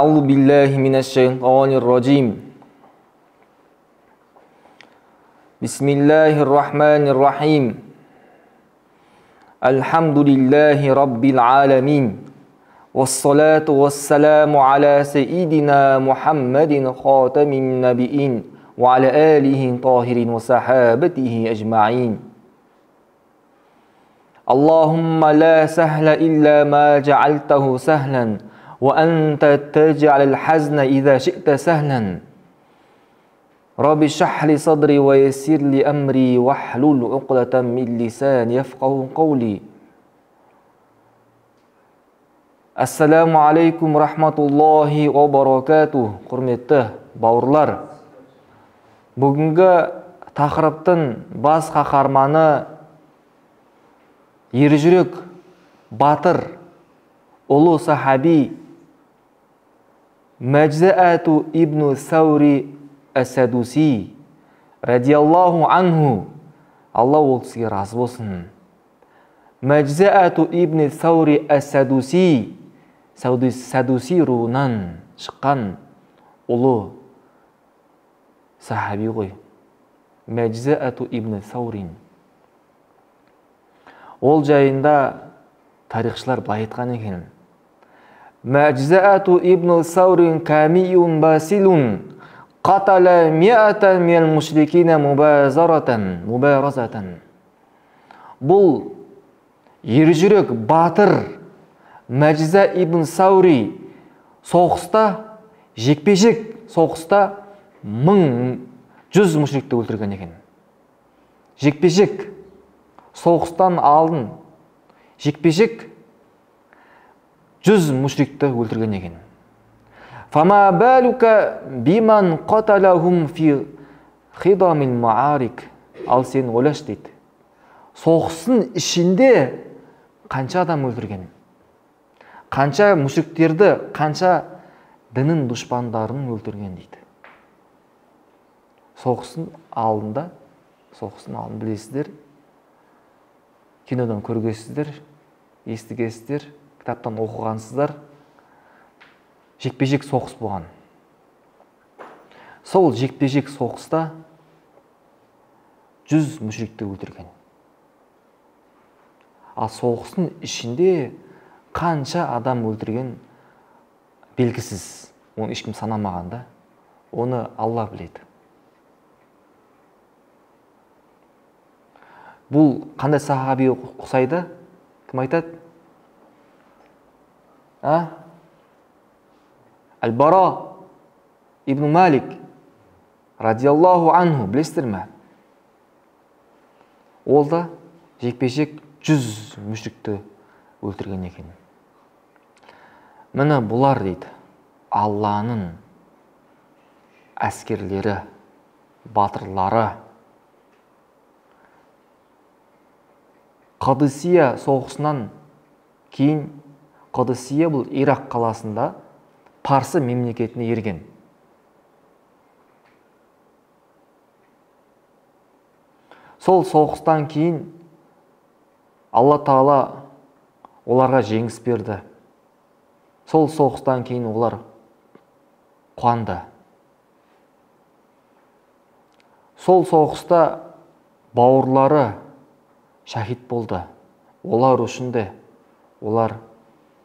أعوذ بالله من الشيطان الرجيم بسم الله الرحمن الرحيم الحمد لله رب العالمين والصلاة والسلام على سيدنا محمد خاتم النبيين وعلى آله الطاهرين وصحابته أجمعين اللهم لا سهل إلا ما جعلته سهلا وأنت تجعل الحزن إذا شئت سهلا رب اشرح لي صدري ويسر لي أمري واحلل عقدة من لساني يفقهوا قولي Ассаламу алейкум рахматуллахи ва баракатух. Құрметті бауырлар, бүгінгі тақырыптың бас қаһарманы ержүрек батыр ұлы сахаби Мәджзәәту ибн Саури әс-Сәдуси радиаллаху анху, Алла ол кісіге разы болсын. Мәджзәәту ибн Саури әс-Сәдуси, Сәдуси руынан шыққан ұлы сахаби ғой. Мәджзәәту ибн Саурин. Ол жайында тарихшылар былай айтқан екен. Мәджзәәту ибн Саурин камиюн басилун қатала миатан мел мушрикина мубаразатан. Бұл ержүрек батыр Мәджзә ибн Саури соғыста, жекпе-жек соғыста 100 мушрикті өлтірген екен. Жекпе-жек соғыстан алдын жекпе-жек 100 мушрикті өлтірген екен. Фама балука биман қаталахум фи хидамил маарик. Ал сен ойлаш дейді. Соғыстың ішінде қанша адам өлтірген? Қанша мушриктерді, қанша діннің дұшпандарын өлтірген дейді. Соғыстың алдында білесіздер, кинодан көргенсіздер, естігенсіздер, кітаптан оқығансыздар, жекпе-жек соғыс болған. Сол жекпе-жек соғыста 100 мушрикті өлтірген. Ал соғыстың ішінде қанша адам өлтірген белгісіз. Оны ешкім санамағанда, оны Алла біледі. Бұл қандай сахаби ұқсайды? Кім айтады? Әл-Бара ибн Малик радиаллаху анху, білесіздер ме? Ол да жекпе-жек 100 мушрикті өлтірген екен. Міне бұлар дейді, Алланың әскерлері, батырлары. Қадысия соғысынан кейін, Қадысия бұл Ирақ қаласында Парсы мемлекетіне ерген. Сол соғыстан кейін Алла Тағала оларға жеңіс берді. Сол соғыстан кейін олар қуанды. Сол соғыста бауырлары шахид болды. Олар үшін де олар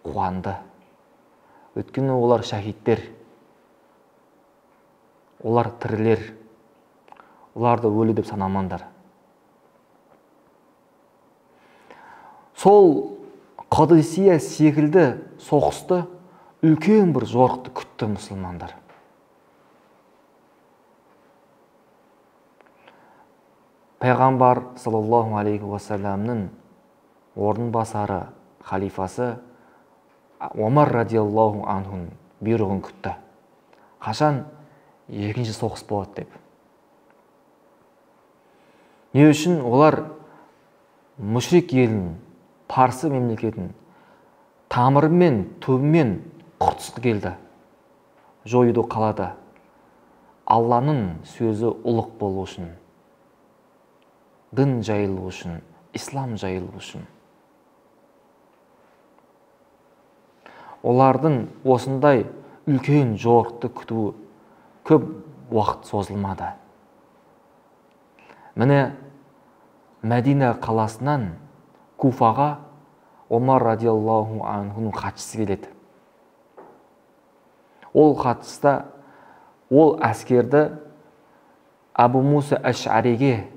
қуанды. Өйткені олар шахидтер. Олар тірілер. Оларды өлі деп санамаңдар. Сол Қадысия секілді соғысты үлкен бір жорықты күтті мұсылмандар. Пайғамбар саллаллаху алейхи уассаламның орынбасары, халифасы Омар радиаллаху анхун бұйрығын күтті. Қашан екінші соғыс болады деп. Не үшін олар мүшрик елін, Парсы мемлекетін тамырымен, түбімен құртысқы келді. Жойды қалады. Алланың сөзі ұлық болу үшін, дін жайылу үшін, ислам жайылу үшін. Олардың осындай үлкен жорықты күту көп уақыт созылмады. Міне Мәдина қаласынан Куфаға Омар радиаллаху анхудың хатшысы келеді. Ол хатшыста ол әскерді Абу Муса Әш'ариге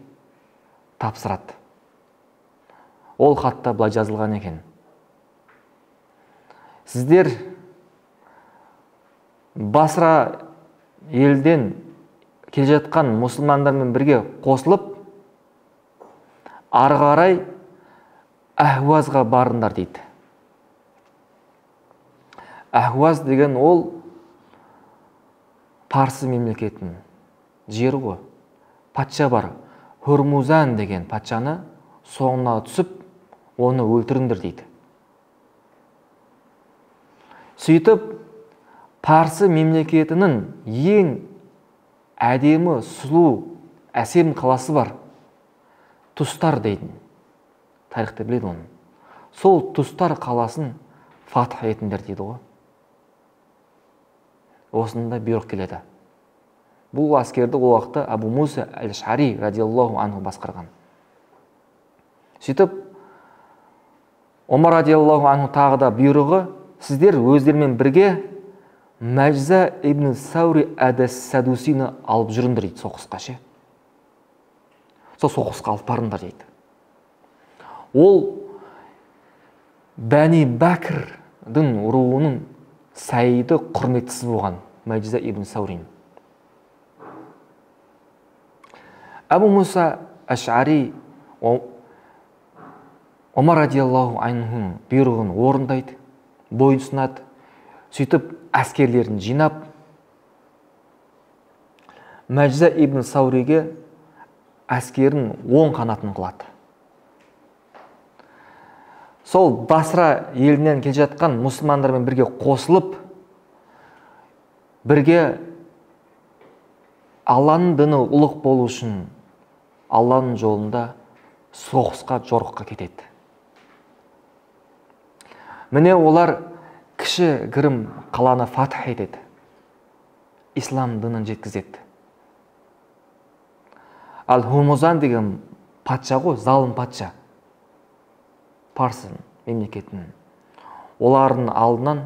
тапсырады. Ол хатта былай жазылған екен: сіздер Басра елден келе жатқан мұсылмандармен бірге қосылып, ары қарай Әхуазға барыңдар дейді. Әхуаз деген ол Парсы мемлекетінің жері ғой. Патша бар, Хурмузан деген патшаны соңына түсіп, оны өлтіріңдер дейді. Сөйтіп, Парсы мемлекетінің ең әдемі, сұлу, әсем қаласы бар. Тустар дейтін. Тарихта біледі оны. Сол Тустар қаласын фатх етіңдер дейді ғой. Осында бұйрық келеді. Бұл әскерді ол уақытта Абу Муса Әл-Аш'ари радиаллаху анху басқарған. Сөйтіп, Омар радиаллаху анху тағы да бұйрығы: сіздер өздерімен бірге Мәжза ибн Саури әд-Садусині алып жүріңдер дейді, соғысқа ше. Сол соғысқа алып барыңдар дейді. Ол Бәни Бәкірдің руының Саиды құрметтісі болған Мәжза ибн Саурин. Абу Муса Әш'ари Омар радиаллаху анху бұйрығын орындайды, бойынсынады. Сөйтіп, әскерлерін жинап, Мәжза ибн Сауриге әскерін оң қанатын қылады. Сол Басра елінен келе жатқан мұсылмандармен бірге қосылып, бірге Алланың діні ұлық болу үшін Алланың жолында соғысқа, жорыққа кетеді. Міне олар кіші гірім қаланы фатх етеді. Ислам дінін жеткізеді. Ал Хурмузан деген патша ғой, залым патша. Парсы мемлекетінің. Олардың алдынан,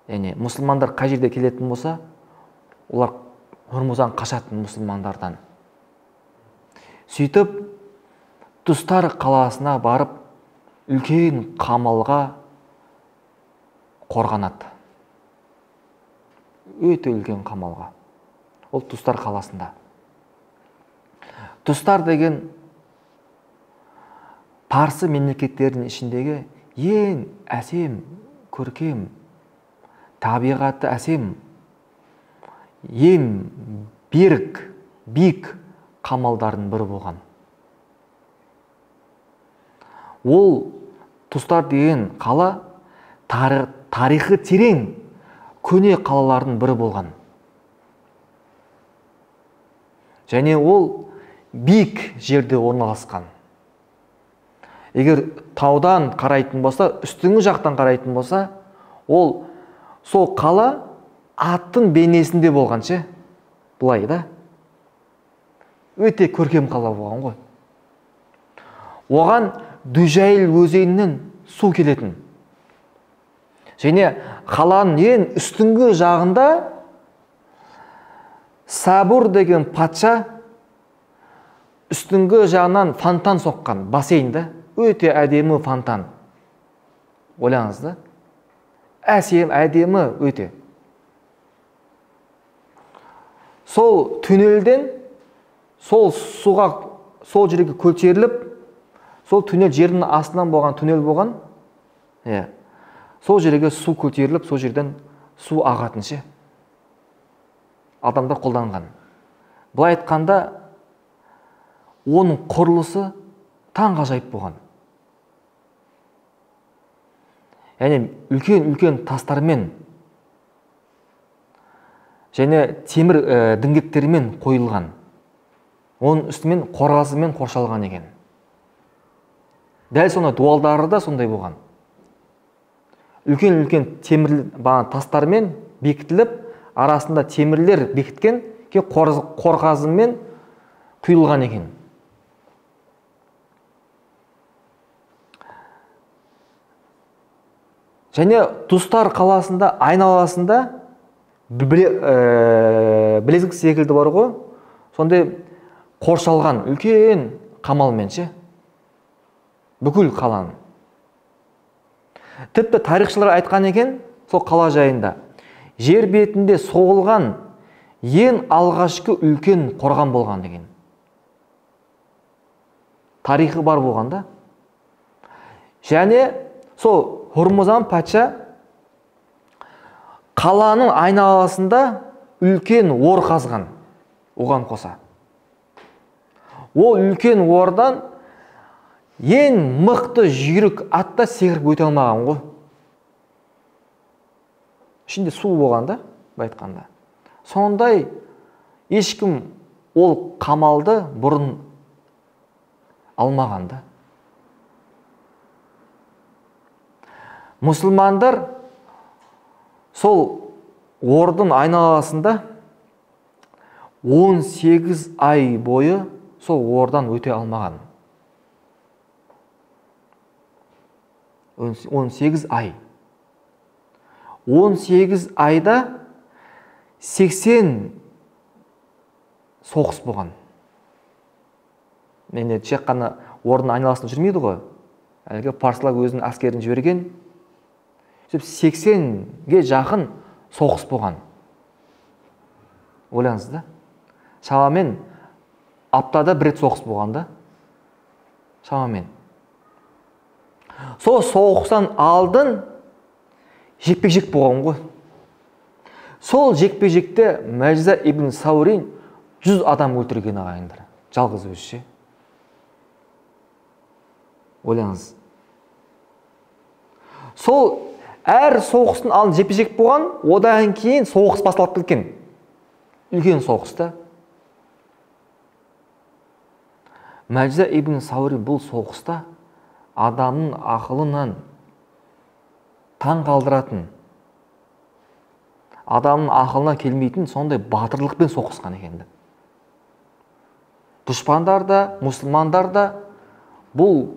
яғни мұсылмандар қай жерде келетін болса, олар Хурмузан қашатын мұсылмандардан. Сөйтіп, Тустар қаласына барып, үлкен қамалға қорғанады. Өте үлкен қамалға. Ол Тустар қаласында. Тустар деген Парсы мемлекеттерінің ішіндегі ең әсем, көркем, табиғаты әсем, ең берік, биік қамалдардың бірі болған. Ол Тустар деген қала тарихы терең, көне қалалардың бірі болған. Және ол биік жерде орналасқан. Егер таудан қарайтын болса, үстіңгі жақтан қарайтын болса, ол сол қала аттың бейнесінде болған ше. Бұлай да. Өте көркем қала болған ғой. Оған Дүжәйл өзенінен су келетін. Және қаланың ең үстіңгі жағында Сабур деген патша үстіңгі жағынан фонтан соққан, бассейнді. Өте әдемі фонтан. Ойлаңыз да. Әсем, әдемі, өте. Сол түнелден, сол суға, сол жерге көтеріліп, сол түнел жердің астынан болған түнел болған. Сол жерге су көтеріліп, сол жерден су ағатын ше. Адамдар қолданған. Бұлай айтқанда, оның құрылысы таң ғажайып болған. Яғни үлкен тастармен және темір діңгектермен қойылған. Оның үстімен қорғасымен қоршалған екен. Дәл сондай дуалдары да сондай болған. Үлкен темір тастармен бекітіліп, арасында темірлер бекіткен, қорғасынмен құйылған екен. Және Тұстар қаласында айналасында білезік секілді бар ғой, сондай қоршалған үлкен қамалмен ше, бүкіл қаланы. Тіпті тарихшылар айтқан екен, сол қала жайында, жер бетінде соғылған ең алғашқы үлкен қорған болған деген. Тарихы бар болған да. Және сол Хормозан патша қаланың айналасында үлкен ор қазған, оған қоса. Ол үлкен ордан ең мықты жүйрік атта секіріп өте алмаған ғой. Ішінде су болған да, айтқанда. Сондай ешкім ол қамалды бұрын алмаған да. Мұсылмандар сол ордың айналасында 18 ай бойы сол ордан өте алмаған. 18 ай. 18 айда 80 соғыс болған. Менде тек қана ордың айналасында жүрмейді ғой. Әлгі парсылар өзінің әскерін жіберген. 80-ге жақын соғыс болған. Ойлаңыз да. Шамамен аптада бір рет соғыс болған да. Шамамен. Сол соғыстан алдын жекпе-жек болған ғой. Сол жекпе-жекте Мәжза ибн Саурин 100 адам өлтірген ағайындар. Жалғыз өзі. Ойлаңыз. Сол әр соғыстың алдын жекпе-жек болған, одан кейін соғыс басталып кеткен. Үлкен соғыста. Мәжза ибн Саурин бұл соғыста адамның ақылынан таң қалдыратын, адамның ақылына келмейтін сондай батырлықпен соғысқан екенді. Дұшпандар да, мұсылмандар да бұл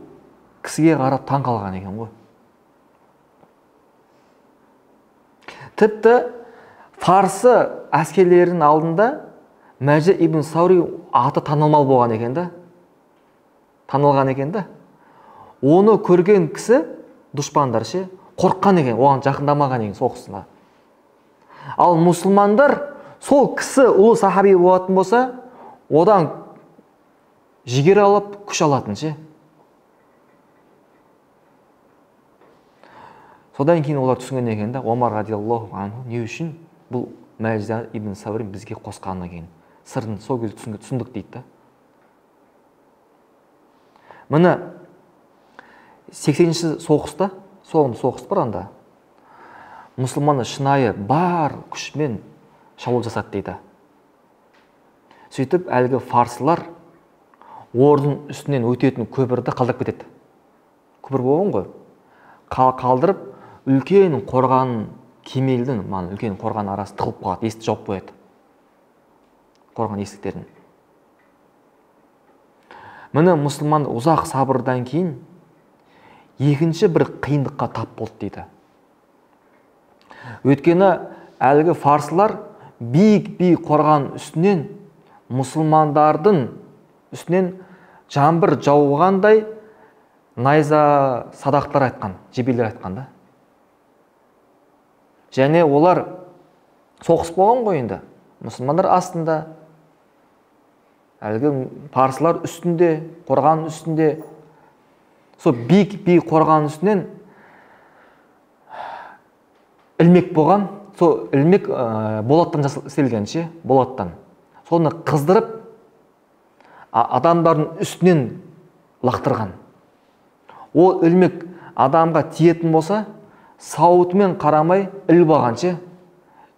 кісіге қарап таң қалған екен ғой. Тіпті Фарсы әскерлерінің алдында Мәжза ибн Саурин аты танылмал болған екен да. Танылған екен да. Оны көрген кісі, дұшпандар ше, қорққан екен, оған жақындамаған екен соғысына. Ал мұсылмандар сол кісі ұлы сахаби болатын болса, одан жігер алып, күш алатын ше. Содан кейін олар түсінген екен да, Омар радиаллаху анху не үшін бұл Мәжза ибн Саурин бізге қосқаны екен. Сырын сол кезде түсіндік дейді да. Міне 80-ші соғыста, соғыс бар анда, мұсылманы шынайы бар күшмен шабуыл жасады дейді. Сөйтіп әлгі фарсылар ордың үстінен өтетін көпірді қалдырып кетеді. Көпір болған ғой. Қалдырып үлкен қорған кемелдің, үлкен қорған арасы тығылып қалады, есікті жауып қояды. Қорған есіктерін. Міне мұсылман ұзақ сабырдан кейін екінші бір қиындыққа тап болды дейді. Өйткені әлгі фарсылар биік қорған үстінен мұсылмандардың үстінен жаңбыр жауғандай найза садақтар айтқан, жебелер айтқан да. Және олар соғыс болған ғой енді. Мұсылмандар астында, әлгі парсылар үстінде, қорған үстінде, сол биік қорған үстінен ілмек болған, сол ілмек болаттан жасалған ше, болаттан. Соны қыздырып, адамдардың үстінен лақтырған. Ол ілмек адамға тиетін болса, сауытымен қарамай іліп алған ше.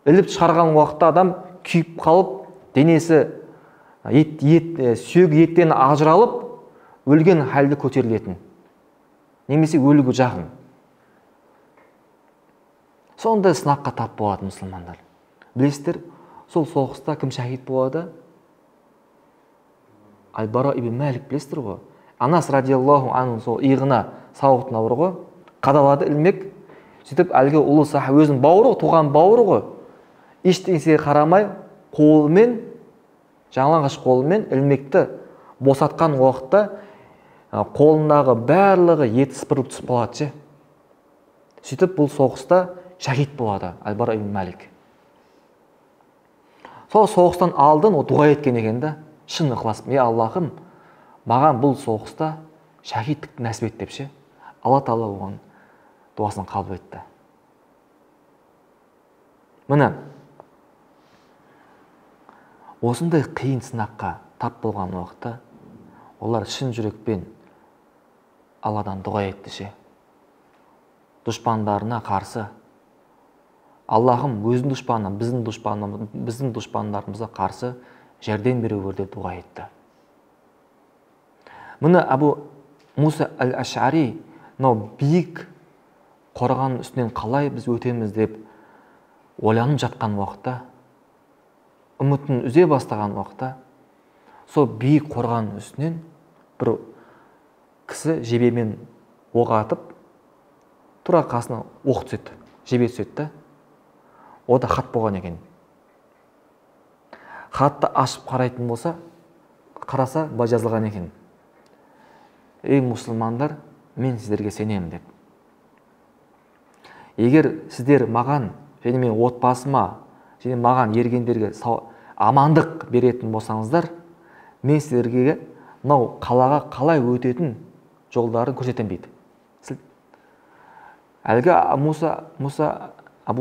Іліп шығарған уақытта адам күйіп қалып, денесі сүйегі еттен ажыралып, өлген халде көтерілетін. Немесе өлігі жақын. Сондай сынаққа тап болады мұсылмандар. Білесіздер, сол соғыста кім шахид болады? Аль-Бара ибн Малик, білесіздер ғой. Анас радиаллаху анху сол иығына сауытын ауыр ғой, қадалады ілмек. Сөйтіп әлгі ұлы сахаби өзінің бауыры, туған бауыры ғой. Ештеңеге қарамай қолымен, жалаңаш қолымен ілмекті босатқан уақытта қолындағы барлығы еті сыпырылып түсіп қалады ше. Сөйтіп бұл соғыста шахид болады Аль-Бара ибн Малик. Сол соғыстан алдын о дұға еткен екен да, шын ықыласпен, Аллахым, маған бұл соғыста шахидтікті нәсіп ет деп ше. Алла Тағала оған дұғасын қабыл етті. Міне, осындай қиын сынаққа тап болған уақытта олар шын жүрекпен Алладан дұға етті ше. Дұшпандарына қарсы Аллахым өзінің дұшпанына, біздің дұшпандарымызға қарсы жәрдем беруге деп дұға етті. Міне Абу Муса аль-Аш'ари биік қорғанның үстінен қалай біз өтеміз деп ойланып жатқан уақытта, үмітін үзе бастаған уақытта, сол биік қорғанның үстінен бір кісі жебемен оқ атып, тура қасына оқ түседі, жебе түседі. О да хат болған екен. Хатты ашып қарайтын болса, қараса былай жазылған екен. Ей мұсылмандар, мен сіздерге сенемін деп. Егер сіздер маған және мен отбасыма және маған ергендерге амандық беретін болсаңыздар, мен сіздерге мынау қалаға қалай өтетін жолдарын көрсетемін дейді. Әлгі Абу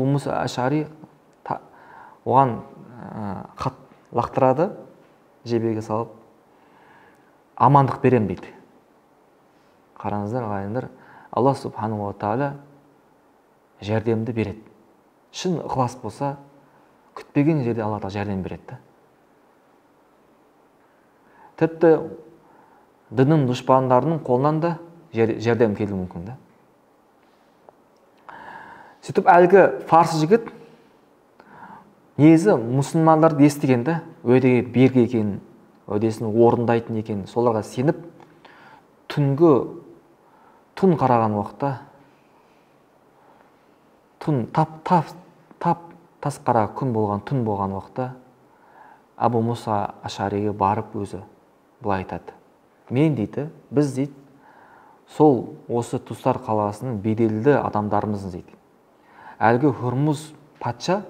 Муса аль-Аш'ари оған хат лақтырады, жебеге салып, амандық берем дейді. Қараңыздар, ағайындар, Алла субхану ва тағала жәрдемді береді. Шын ықылас болса, күтпеген жерде Алла тағала жәрдем береді. Тіпті діннің дұшпандарының қолынан да жәрдем келуі мүмкін. Сөйтіп әлгі фарсы жігіт негізі мұсылмандарды естіген, уәдеге берген екен, уәдесін орындайтын екен, соларға сеніп, түн қараған уақытта, тас қара түн болған уақытта, Абу Муса аль-Аш'ариге барып өзі былай айтады. Мен дейді, біз дейді, сол осы Тұстар қаласының беделді адамдарымызын дейді. Әлгі Хурмуз патша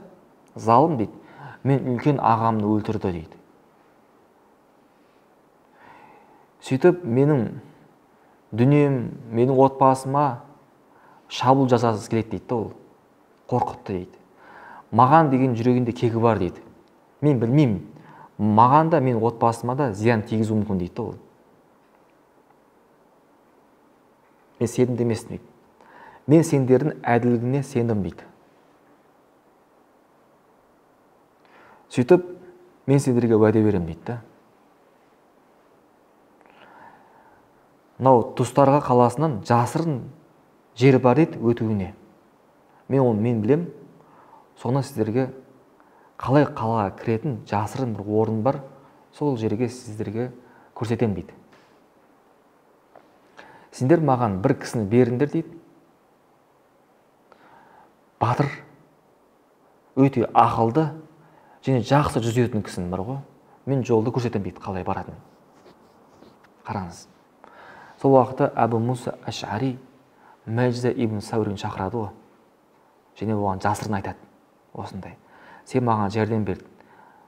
залым дейді, мен үлкен ағамды өлтірді дейді. Сөйтіп менің дүнием, менің отбасыма шабуыл жасағысы келеді дейді, ол қорқытты дейді. Маған деген жүрегінде кегі бар дейді. Мен білмеймін, маған да мен отбасыма да зиян тигізуі мүмкін дейді ол. Мен сенімді емеспін дейді. Мен сендердің әділдігіне сендім дейді. Сөйтіп, мен сендерге уәде берем дейді. Мынау Тұстарға қаласынан жасырын жері бар дейді өтуіне. Мен білем, соны сіздерге қалай қалаға кіретін жасырын бір орын бар, сол жерге сіздерге көрсетем дейді. Сендер маған бір кісіні беріңдер дейді. Батыр, өте ақылды, және жақсы жүзетін кісінің бар ғой. Мен жолды көрсетем дейді, қалай баратын. Қараңыз. Сол уақытта Абу Муса аль-Аш'ари Мәжза ибн Сәурин шақырады ғой. Және оған жасырын айтады. Осындай. Сен маған жәрдем бер.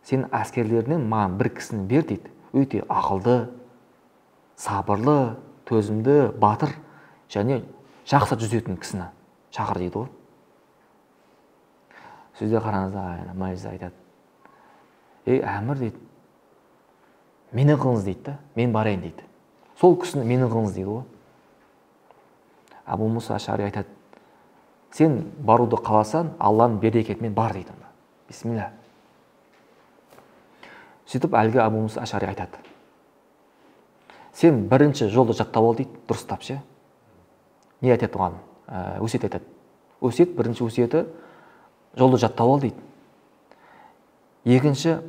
Сен әскерлерінен маған бір кісіні бер дейді. Өте ақылды, сабырлы, төзімді, батыр, және жақсы жүзетін кісіні шақыр дейді ғой. Сөзде қараңызда, Мәжза айтады. Ей, әмір дейді. Мені қылыңыз дейді, мен барайын дейді. Сол кісіні мені қылыңыз дейді ғой. Абу Муса аль-Аш'ари айтады. Сен баруды қаласан, Алланың берекетімен бар дейді. Бисмилля. Сөйтіп әлгі Абу Муса аль-Аш'ари айтады. Сен бірінші жолды жаттап ал дейді, дұрыстап ше. Не айтады оған? Өсиет айтады. Өсиет, бірінші өсиеті, жолды жаттап ал дейді. Екінші,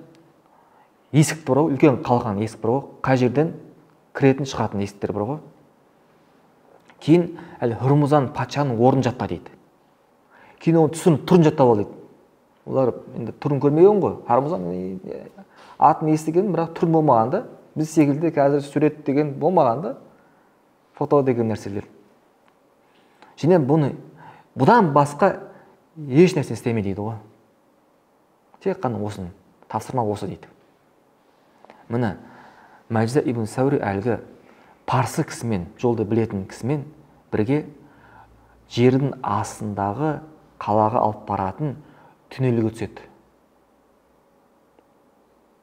есік бар ғой, үлкен қалқан есік бар ғой, қай жерден кіретін шығатын есіктер бар ғой. Кейін әлі Хұрмузан патшаның орнын жатта дейді. Кейін оны түсіріп тұрын жаттап ал дейді. Олар енді тұрын көрмеген ғой. Хұрмузан атын естіген, бірақ тұрын болмаған да. Біз секілді қазір сурет деген болмаған да. Фото деген нәрселер. Және бұдан басқа еш нәрсе істеме дейді ғой. Тек қана осыны, тапсырма осы дейді. Міне, Мәжза ибн Саури әлгі парсы кісімен, жолды білетін кісімен бірге жердің астындағы қалаға алып баратын түнелге түседі.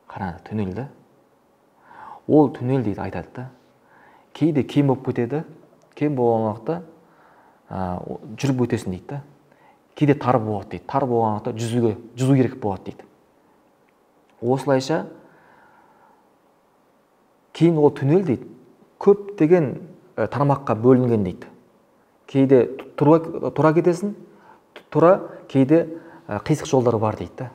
Қараңыз, түнелді. Ол түнел дейді айтады да. Кейде кем болып кетеді, кем болған уақытта жүріп өтесің дейді да. Кейде тар болады дейді. Тар болған уақытта жүзу керек болады дейді. Осылайша кейін ол түнел дейді көптеген тармаққа бөлінген дейді. Кейде тура кетесің, тура, кейде қисық жолдар бар дейді.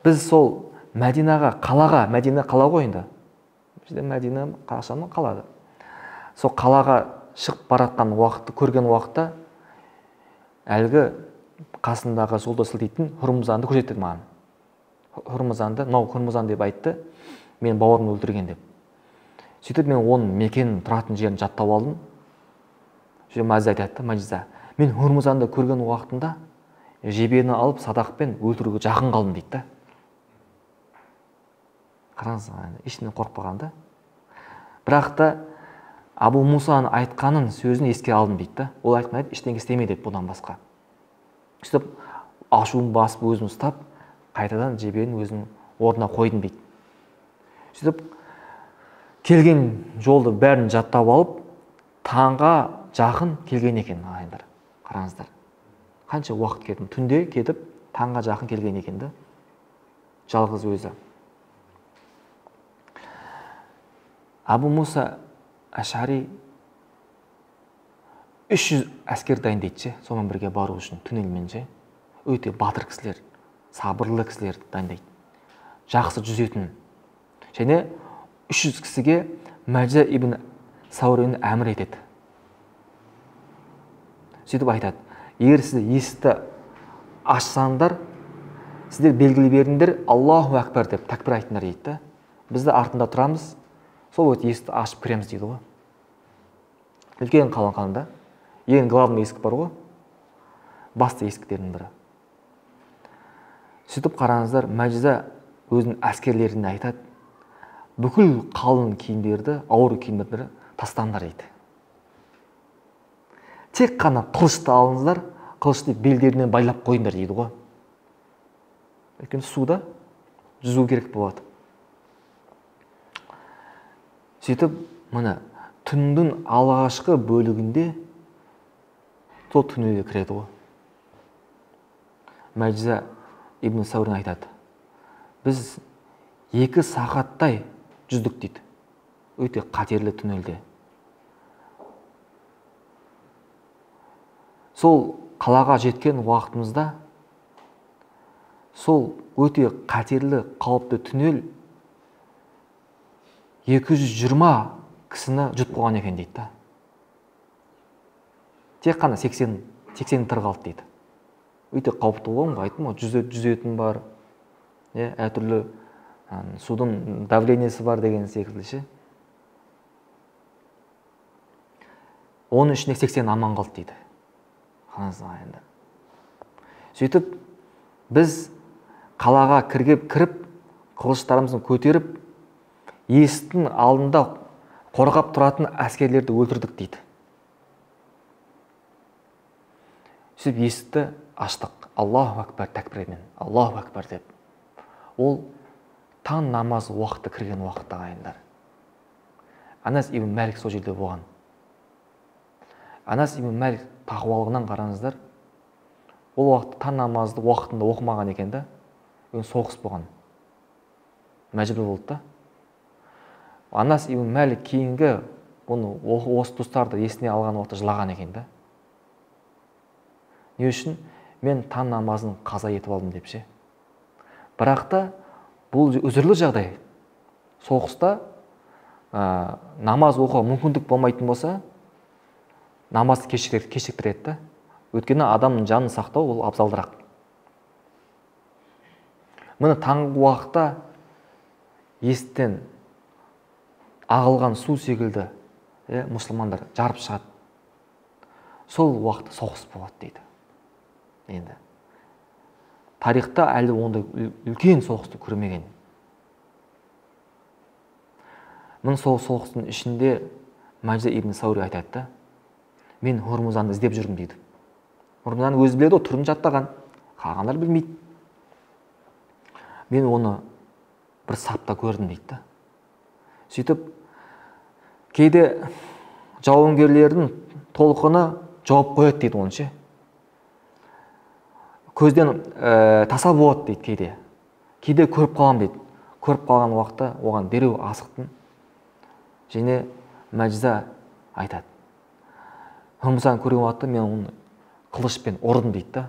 Біз сол Мәдинаға, қалаға, Мәдина қала ғой енді. Бізде Мәдина қашаны қалады. Сол қалаға шығып баратқан уақытты көрген уақытта әлгі қасындағы жолды сілтейтін Хұрмузанды көрсетті маған. Хұрмузанды, мынау Хұрмузан деп айтты, мен бауырымды өлтірген деп. Сөйтіп мен оның мекенін, тұратын жерін жаттап алдым. Мәжза айтады, Мәжза, мен Хұрмузанды көрген уақытында жебені алып садақпен өлтіруге жақын қалдым дейді. Қараңыз, ешкімнен қорықпаған да. Бірақ та Абу Мусаның айтқанын сөзін еске алдым дейді. Ол айтмайды, ештеңе істеме деп бұдан басқа. Сөйтіп ашуын басып өзін ұстап, қайтадан жебенің өзінің орнына қойдым дейді. Сөйтіп келген жолды бәрін жаттап алып, таңға жақын келген екен ағайындар. Қараңыздар. Қанша уақыт кетті? Түнде кетіп, таңға жақын келген екен да. Жалғыз өзі. Абу Муса Ашари 300 әскер дайындайды, сонымен бірге бару үшін түнелменше. Өте батыр кісілер, сабырлы кісілер дайындайды. Жақсы жүзетін. Және 300 кісіге Мәжза ибн Саурини әмір етеді. Сөйтіп айтады, егер сіздер есікті ашсаңдар, сіздер белгілі беріңдер, Аллаху Акбар деп тәкбір айтыңдар дейді. Бізді артында тұрамыз, сол өте есікті ашып кіреміз дейді ғой. Үлкен қаланғанда, ең главный есік бар ғой, басты есіктердің бірі. Сөйтіп қараңыздар, Мәжза өзінің әскерлеріне айтады, бүкіл қалың киімдерді, ауыр киімдерді тастаңдар дейді. Тек қана қылышты алыңыздар, қылышты белдерінен байлап қойыңдар дейді ғой. Өйткені суда жүзу керек болады. Сөйтіп, мына түндің алғашқы бөлігінде сол түнелге кіреді ғой. Мәжза ибн Саурин айтады, біз 2 сағаттай жүздік дейді. Өте қатерлі түнелде. Сол қалаға жеткен уақытымызда сол өте қатерлі, қауіпті түнел 220 кісіні жұтып қойған екен дейді. Тек қана 80 тірі қалды дейді. Өте қауіпті болған, айттым ғой, жүзетін бар, әртүрлі судың давлениесі бар деген секілді ше. Оның ішіне 80 аман қалды дейді. Қараңыз. Сөйтіп біз қалаға кіріп, қылыштарымызды көтеріп, есіктің алдында қорғап тұратын әскерлерді өлтірдік дейді. Сөйтіп есікті аштық. Аллаху Акбар тәкбірмен, Аллаху Акбар деп. Ол таң намазы уақыты кірген уақытта ағайындар. Анас ибн Малик сол жерде болған. Анас ибн Малик тақуалығынан қараңыздар. Ол уақытта таң намазды уақытында оқымаған екен да, соғыс болған. Мәжбүр болды да. Анас ибн Малик кейінгі бұны осы тұстарды есіне алған уақытта жылаған екен да. Не үшін? Мен таң намазын қаза етіп алдым деп ше. Бірақ та бұл үзірлі жағдай. Соғыста намаз оқуға мүмкіндік болмайтын болса, намазды кешіктіреді да. Өйткені адамның жанын сақтау ол абзалдырақ. Міне таңғы уақытта естен ағылған су секілді мұсылмандар жарып шығады. Сол уақытта соғыс болады дейді. Енді тарихта әлі ондай үлкен соғысты көрмеген. Міне сол соғыстың ішінде Мәжза ибн Саури айтады да, мен Хурмузанды іздеп жүрмін дейді. Хурмузаны өзі біледі, түрін жаттаған, қалғандар білмейді. Мен оны бір сапта көрдім дейді да. Сөйтіп, кейде жауынгерлердің толқыны жауып қояды дейді оны ше. Көзден таса болады дейді кейде. Кейде көріп қалам дейді. Көріп қалған уақытта оған дереу асықтым. Және Мәжза айтады. Хурмузаны көрген уақытта мен оны қылышпен ұрдым дейді да.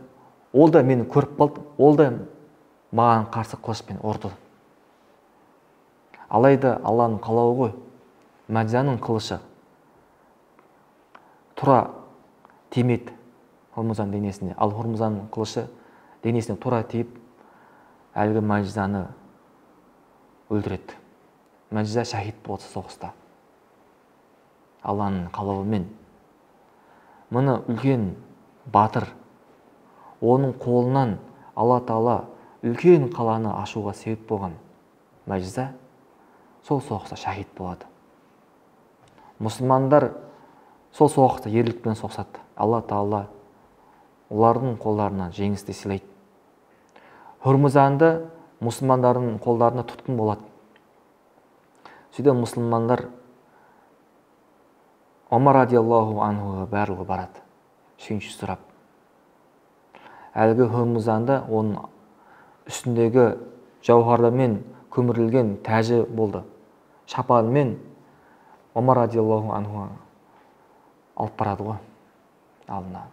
Ол да мені көріп қалды, ол да маған қарсы қылышпен ұрды. Алайда Алланың қалауы ғой, Мәжзаның қылышы тура тимейді Хурмузаның денесіне. Ал Хурмузаның қылышы денесіне тура тиіп, әлгі Мәжзаны өлтіреді. Мәжза шахид болады соғыста. Алланың қалауымен. Мұны үлкен батыр, оның қолынан Алла Тағала үлкен қаланы ашуға себеп болған Мәжза сол соғыста шахид болады. Мұсылмандар сол соғыста ерлікпен соғысады. Алла Тағала олардың қолдарына жеңісті сыйлайды. Хурмузанды мұсылмандардың қолдарына тұтқын болады. Сөйтіп мұсылмандар Омар радиаллаху анхуға барлығы барады, сүйінші сұрап. Әлгі Хурмузанды оның үстіндегі жауһардармен көмірілген тәжі болды. Шапанымен Омар радиаллаху анхуға алып барады ғой алдына.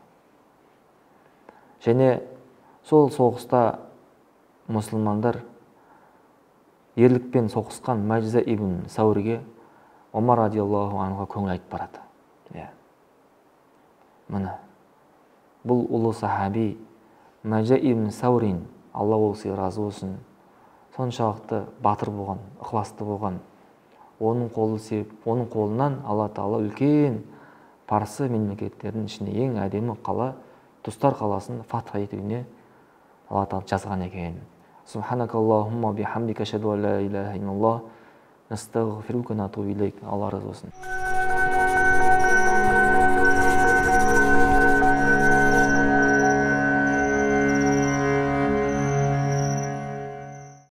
Және сол соғыста мұсылмандар ерлікпен соғысқан Мәжза ибн Сауриге Омар радиаллаху анхуға көңіл айтып барады. Міне, бұл ұлы сахаби Мәжза ибн Саурин, Алла олсы разы болсын, соншалықты батыр болған, ықыласты болған. Оның қолынан Алла Тағала үлкен парсы мемлекеттердің ішінде ең әдемі қала, Тұстар қаласын фатха етуіне Алла Тағала жазған екен. Субханакаллахумма бихамдика ашһаду ан ла илаха иллаллах, настағфирука ва атубу илейк. Алла разы болсын.